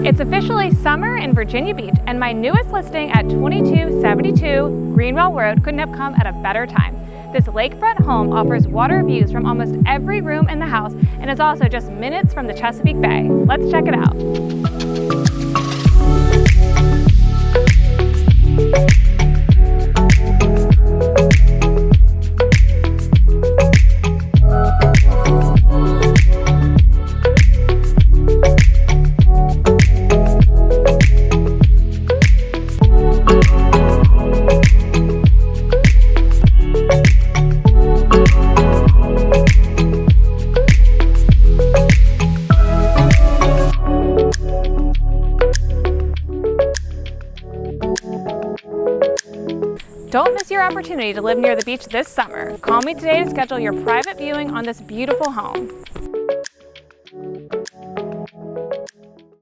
It's officially summer in Virginia Beach, and my newest listing at 2272 Greenwell Road couldn't have come at a better time. This lakefront home offers water views from almost every room in the house and is also just minutes from the Chesapeake Bay. Let's check it out. Don't miss your opportunity to live near the beach this summer. Call me today to schedule your private viewing on this beautiful home.